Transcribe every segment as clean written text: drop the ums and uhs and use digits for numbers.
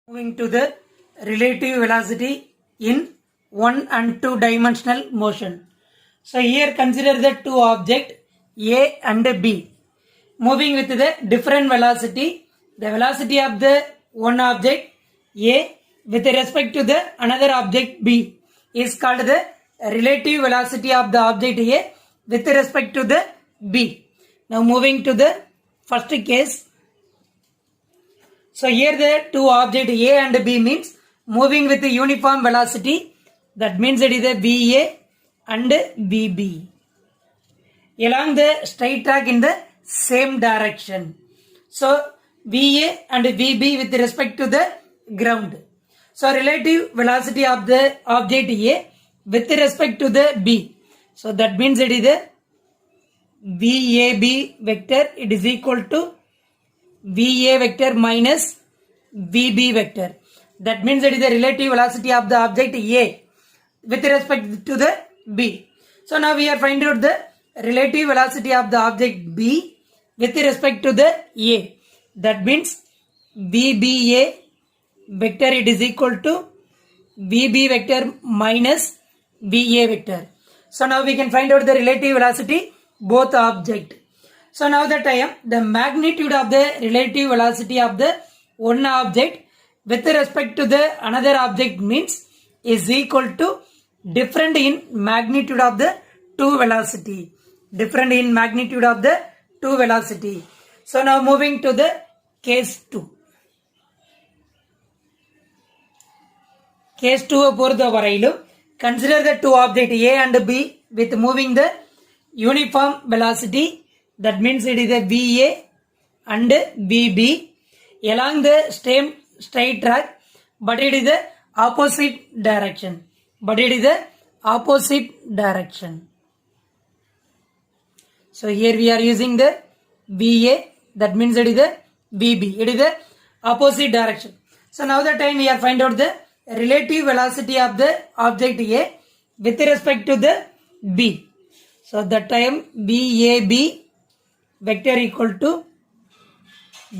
Moving to the relative velocity in 1 and 2 dimensional motion. So here consider the two objects A and B moving with the different velocity. The velocity of the one object A with respect to the another object B is called the relative velocity of the object A with respect to the B. Now moving to the first case. So here the two objects A and B means moving with the uniform velocity. That means it is a VA and VB along the straight track in the same direction. So VA and VB with respect to the ground. So relative velocity of the object A with respect to the B. So that means it is a VAB vector. It is equal to VA vector minus VB vector. That means it is the relative velocity of the object A with respect to the B. So now we are finding out the relative velocity of the object B with respect to the A. That means VBA vector it is equal to VB vector minus VA vector. So now we can find out the relative velocity both object. So now that I am the magnitude of the relative velocity of the one object with respect to the another object means is equal to different in magnitude of the two velocity. Different in magnitude of the two velocity. So now moving to the case 2. Case 2 பொறுத்த வரையிலும் consider the two objects A and B with moving the uniform velocity. That means it is a VA and VB along the same straight track, but it is the opposite direction. So here we are using the VA. That means it is the VB. It is the opposite direction. So now the time we are find out the relative velocity of the object A with respect to the B. So that time VAB vector equal to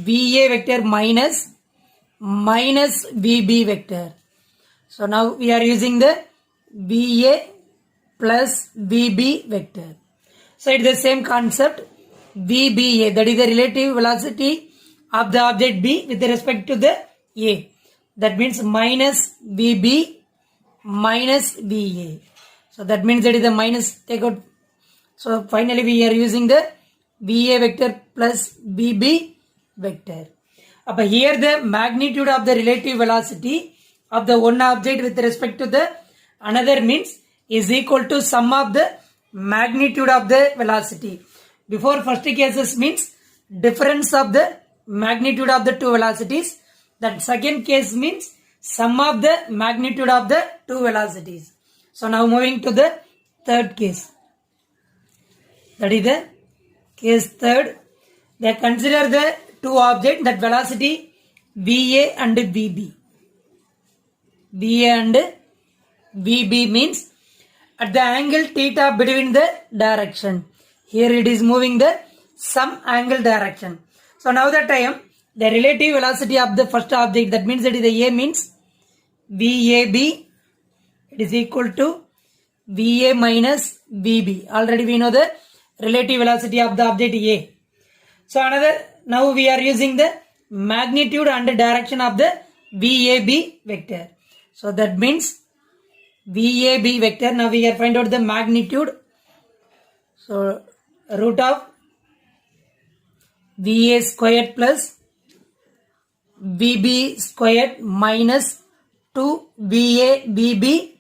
VA vector minus VB vector. So now we are using the VA plus VB vector. So it is the same concept. VBA, that is the relative velocity of the object B with respect to the A. That means minus VB minus VA. So that means that is the minus take out. So finally we are using the VA vector plus VB vector. But here the magnitude of the relative velocity of the one object with respect to the another means is equal to sum of the magnitude of the velocity. Before first cases means difference of the magnitude of the two velocities. That second case means sum of the magnitude of the two velocities. So now moving to the third case. That is the case third. They consider the two objects that velocity VA and VB. VA and VB means at the angle theta between the direction. Here it is moving the some angle direction. So now that I am the relative velocity of the first object, that means that is the A means VAB, it is equal to VA minus VB. Already we know the relative velocity of the object A. So now we are using the magnitude and direction of the VAB vector. So that means VAB vector. Now we can find out the magnitude. So root of VA squared plus VB squared minus 2 VA VB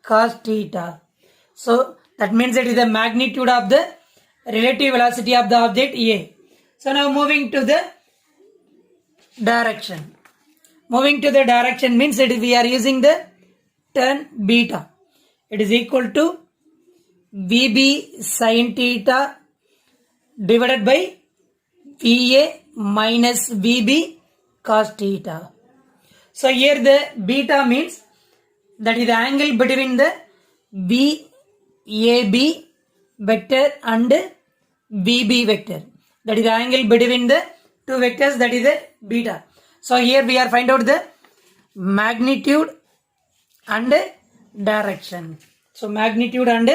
cos theta. So that means it is the magnitude of the relative velocity of the object A. So now moving to the direction. Moving to the direction means that we are using the tan beta. It is equal to VB sin theta divided by VA minus VB cos theta. So here the beta means that is the angle between the VAB vector and VB vector. That is the angle between the two vectors, that is the beta. So here we are find out the magnitude and direction. So magnitude and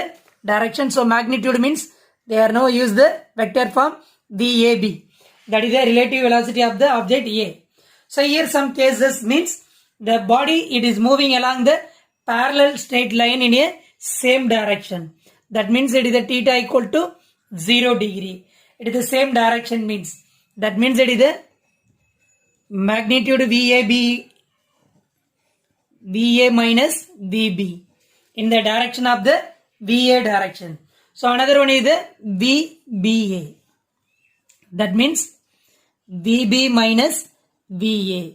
direction. So magnitude means they are now use the vector form VAB. That is the relative velocity of the object A. So here some cases means the body it is moving along the parallel straight line in a same direction. That means it is the theta equal to 0 degree. It is the same direction means. That means it is the magnitude VA minus VB in the direction of the VA direction. So another one is the VBA. That means VB minus VA.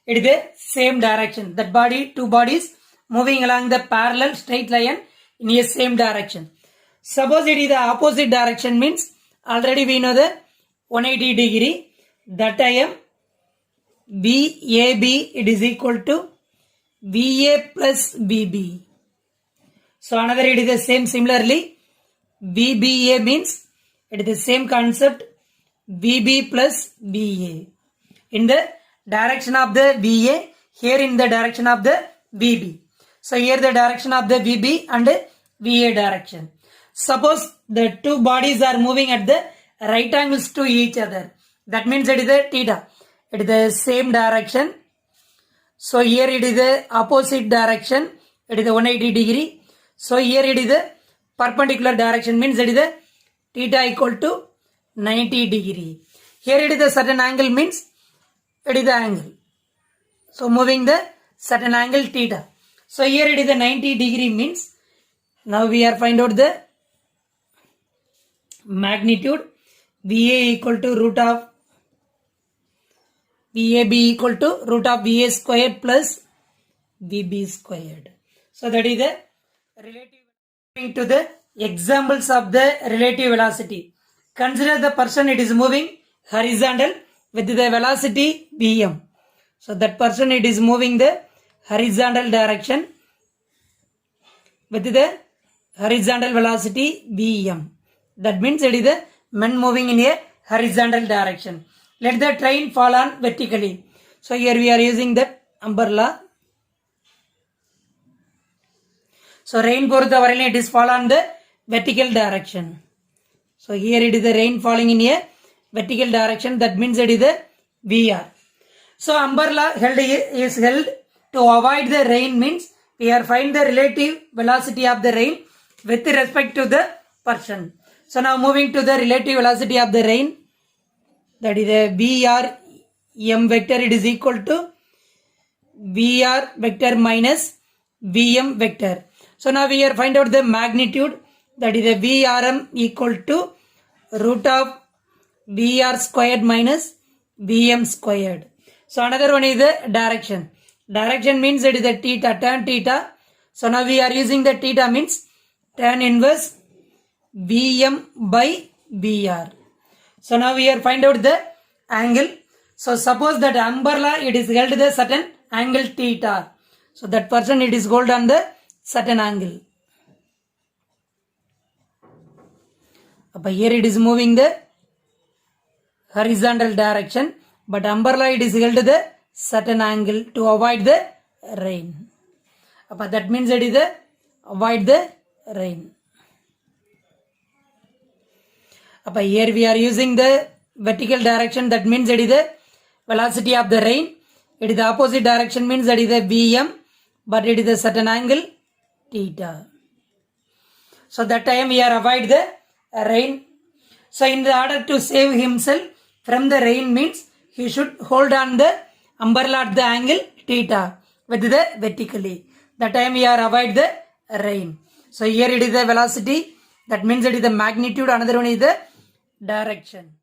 It is the same direction. That body, two bodies moving along the parallel straight line in a same direction. Suppose it is the opposite direction means already we know the 180 degree. That time VAB it is equal to VA plus VB. So another it is the same. Similarly VBA means it is the same concept VB plus VA in the direction of the VA, here in the direction of the VB. So here the direction of the VB and VA direction. Suppose the two bodies are moving at the right angles to each other. That means it is the theta. It is the same direction. So here it is the opposite direction. It is the 180 degree. So here it is the perpendicular direction means it is the theta equal to 90 degree. Here it is the certain angle means it is the angle. So moving the certain angle theta. So here it is the 90 degree means now we are find out the magnitude VA equal to root of VAB equal to root of VA squared plus VB squared. So that is the relative. Moving to the examples of the relative velocity. Consider the person it is moving horizontal with the velocity Vm. So that person it is moving the horizontal direction with the horizontal velocity Vm. That means it is the men moving in a horizontal direction. Let the train fall on vertically. So here we are using that umbrella. So rain it is fall on the vertical direction. So here it is the rain falling in a vertical direction. That means it is the VR. So umbrella is held to avoid the rain means we are find the relative velocity of the rain with respect to the person. So now moving to the relative velocity of the rain. That is the VR M vector it is equal to VR vector minus VM vector. So now we are find out the magnitude that is the VRM equal to root of VR squared minus VM squared. So another one is the direction. Direction means it is the theta, tan theta. So now we are using the theta means tan inverse VM by VR. So now we are find out the angle. So suppose that umbrella it is held the certain angle theta. So that person it is hold on the certain angle. But here it is moving the horizontal direction, but umbrella it is held the certain angle to avoid the rain. But that means it is the avoid the rain. But here we are using the vertical direction. That means it is the velocity of the rain. It is the opposite direction means that is the VM, but it is a certain angle theta. So that time we are avoid the rain. So in order to save himself from the rain means he should hold on the umbrella at the angle theta with the vertically. That time we are avoid the rain. So here it is the velocity. That means it is the magnitude. Another one is the direction.